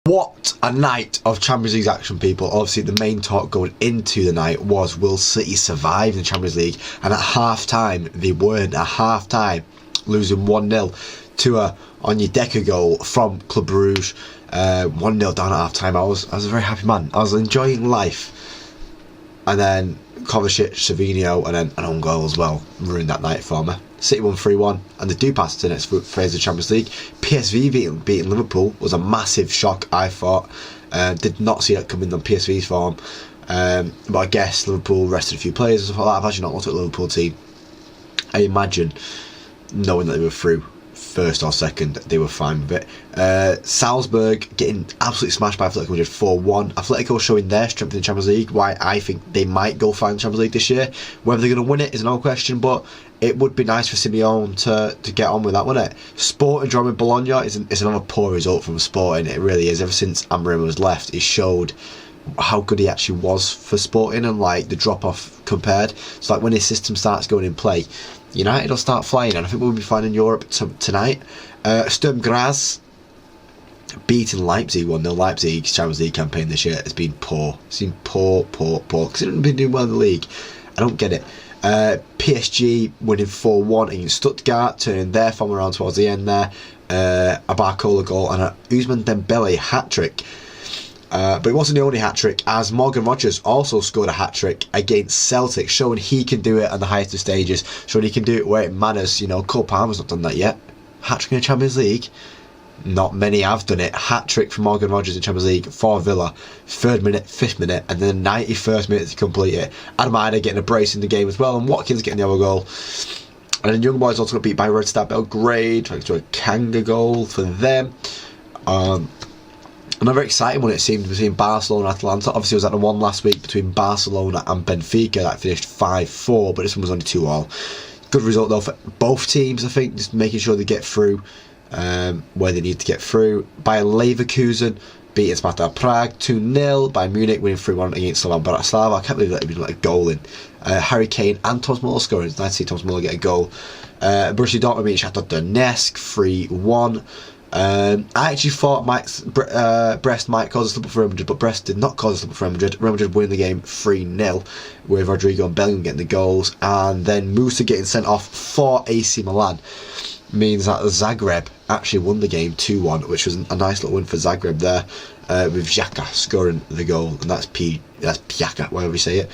What a night of Champions League action, people. Obviously, the main talk going into the night was, will City survive in the Champions League? And at half-time, they weren't. At half-time, losing 1-0 to a Onyedika goal from Club Brugge. 1-0 down at half-time. I was a very happy man. I was enjoying life. And then Kovacic, Savinho, and then an own goal as well ruined that night for me. City won 3-1 and they do pass to the next phase of the Champions League. PSV beating Liverpool was a massive shock, I thought. Did not see that coming on PSV's form. But I guess Liverpool rested a few players and stuff like that. I've actually not looked at the Liverpool team. I imagine, knowing that they were through first or second, they were fine with it. Salzburg getting absolutely smashed by Atletico Madrid 4-1. Atletico showing their strength in the Champions League, why I think they might go far in the Champions League this year. Whether they're going to win it is another question, but it would be nice for Simeone to get on with that, wouldn't it? Sporting drawing with Bologna is another poor result from Sporting. It really is. Ever since Amorim was left, he showed how good he actually was for Sporting, and like the drop off compared. So like when his system starts going in play, United will start flying, and I think we'll be fine in Europe tonight. Sturm Graz beating Leipzig 1-0. Leipzig's Champions League campaign this year has been poor. It's been poor, because they haven't been doing well in the league. I don't get it. PSG winning 4-1 against Stuttgart, turning their form around towards the end there. A Barcola goal and a Ousmane Dembele hat-trick. But it wasn't the only hat-trick, as Morgan Rogers also scored a hat-trick against Celtic, showing he can do it on the highest of stages, showing he can do it where it matters. Cole Palmer's not done that yet. Hat-trick in the Champions League? Not many have done it. Hat-trick from Morgan Rogers in Champions League for Villa. 3rd minute, 5th minute, and then 91st minute to complete it. Adam Ida getting a brace in the game as well, and Watkins getting the other goal. And then Young Boys also got beat by Red Star Belgrade, thanks to a Kanga goal for them. Another exciting one, it seemed, between Barcelona and Atalanta. Obviously, it was at the one last week between Barcelona and Benfica that finished 5-4, but this one was only 2-2. Good result though for both teams, I think, just making sure they get through where they need to get through. Bayer Leverkusen beating Sparta Prague 2-0. Bayern Munich winning 3-1 against Slovan Bratislava. I can't believe that he'd been a goal in. Harry Kane and Thomas Muller scoring. It's nice to see Thomas Muller get a goal. Borussia Dortmund beating Shakhtar Donetsk 3-1. I actually thought Brest might cause a slip up for Real Madrid, but Brest did not cause a slip up for Real Madrid. Real Madrid winning the game 3-0 with Rodrigo and Bellingham getting the goals, and then Musa getting sent off for AC Milan means that Zagreb actually won the game 2-1, which was a nice little win for Zagreb there, with Xhaka scoring the goal, and that's Pjaka, whatever you say it.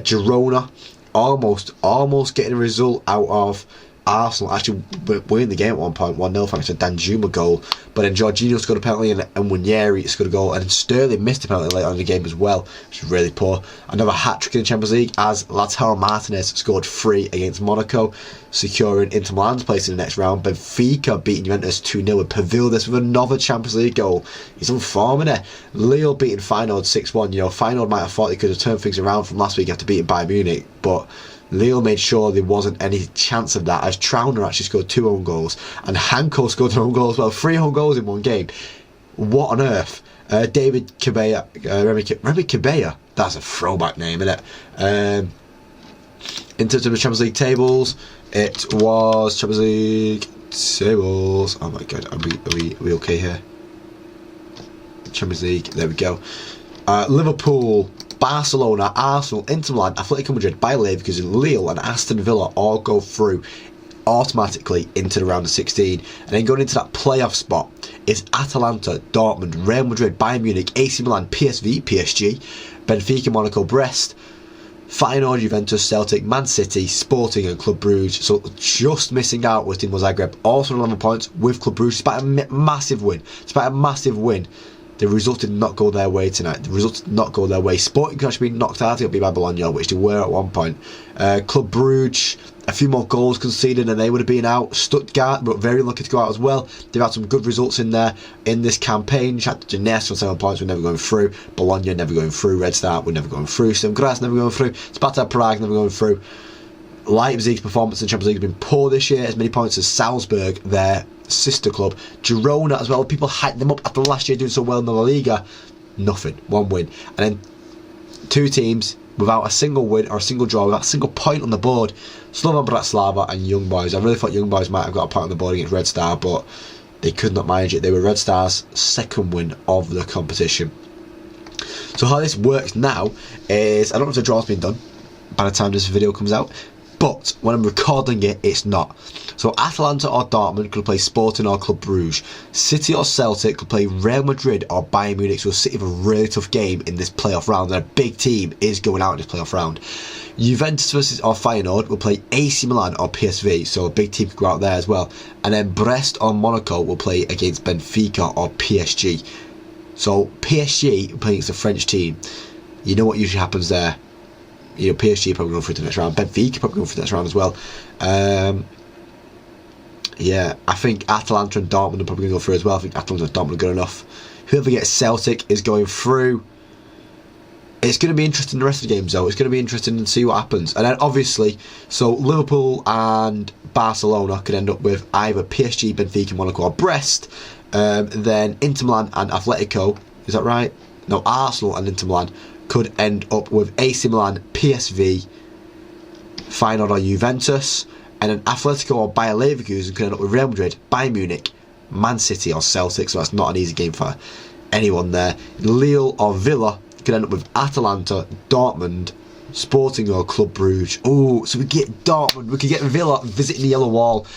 Girona almost getting a result out of Arsenal, actually winning the game at one point 1-0 thanks to Danjuma goal, but then Jorginho scored a penalty and Nwaneri scored a goal, and Sterling missed a penalty later on in the game as well, which was really poor. Another hat-trick in the Champions League as Lautaro Martinez scored 3 against Monaco, securing Inter Milan's place in the next round. Benfica beating Juventus 2-0 with Pavildis with another Champions League goal. He's on form, isn't he? Lille beating Feyenoord 6-1. Feyenoord might have thought they could have turned things around from last week after beating Bayern Munich, but Lille made sure there wasn't any chance of that, as Trauner actually scored 2 own goals and Hanko scored an own goal as well. 3 own goals in one game. What on earth? David Cabella, Remy Cabella, that's a throwback name, isn't it? In terms of the Champions League tables, it was Champions League tables. Oh my god, are we okay here? Champions League, there we go. Liverpool, Barcelona, Arsenal, Inter Milan, Atletico Madrid, Bayer Leverkusen, Lille and Aston Villa all go through automatically into the round of 16, and then going into that playoff spot is Atalanta, Dortmund, Real Madrid, Bayern Munich, AC Milan, PSV, PSG, Benfica, Monaco, Brest, Feyenoord, Juventus, Celtic, Man City, Sporting and Club Brugge. So just missing out was Dinamo Zagreb, also on 11 points with Club Brugge, despite a massive win. The result did not go their way tonight. The result did not go their way. Sporting could actually be knocked out. It'll be by Bologna, which they were at one point. Club Brugge, a few more goals conceded and they would have been out. Stuttgart, but very lucky to go out as well. They've had some good results in there in this campaign. Shakhtar Donetsk on 7 points, we're never going through. Bologna never going through. Red Star, we're never going through. Sturm Graz never going through. Sparta Prague never going through. Leipzig's performance in the Champions League has been poor this year, as many points as Salzburg, their sister club. Girona as well, people hyped them up after last year doing so well in the La Liga. Nothing, 1 win. And then 2 teams without a single win or a single draw, without a single point on the board. Slovan Bratislava and Young Boys. I really thought Young Boys might have got a point on the board against Red Star, but They could not manage it. They were Red Star's second win of the competition. So how this works now is, I don't know if the draw's been done by the time this video comes out, but when I'm recording it, it's not. So Atalanta or Dortmund could play Sporting or Club Brugge. City or Celtic could play Real Madrid or Bayern Munich. So City have a really tough game in this playoff round, and a big team is going out in this playoff round. Juventus versus or Feyenoord will play AC Milan or PSV, so a big team could go out there as well. And then Brest or Monaco will play against Benfica or PSG. So PSG playing against a French team, you know what usually happens there. You know, PSG probably going through the next round. Benfica probably going through the next round as well. Yeah, I think Atalanta and Dortmund are probably going to go through as well. I think Atalanta and Dortmund are good enough. Whoever gets Celtic is going through. It's going to be interesting the rest of the games though. It's going to be interesting to see what happens. And then obviously, so Liverpool and Barcelona could end up with either PSG, Benfica, Monaco or Brest. Then Inter Milan and Atletico, is that right? No, Arsenal and Inter Milan could end up with AC Milan, PSV, Feyenoord or Juventus. And then Atletico or Bayer Leverkusen could end up with Real Madrid, Bayern Munich, Man City or Celtic. So that's not an easy game for anyone there. Lille or Villa could end up with Atalanta, Dortmund, Sporting or Club Brugge. Oh, so we get Dortmund, we could get Villa visiting the Yellow Wall.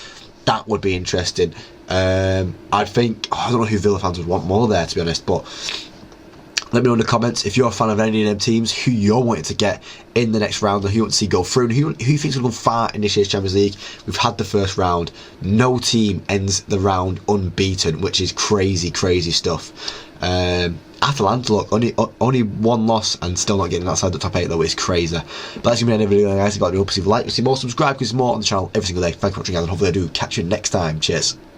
That would be interesting. I think, I don't know who Villa fans would want more there, to be honest, but let me know in the comments if you're a fan of any of them teams, who you're wanting to get in the next round, or who you want to see go through, and who you think's going to go far in this year's Champions League. We've had the first round. No team ends the round unbeaten, which is crazy, crazy stuff. Atalanta, look, only one loss and still not getting outside the top 8 though. It's crazy. But that's going to be the end of the video, guys. If you like, hope you like, see more, subscribe, because more on the channel every single day. Thanks for watching, guys, and hopefully I do catch you next time. Cheers.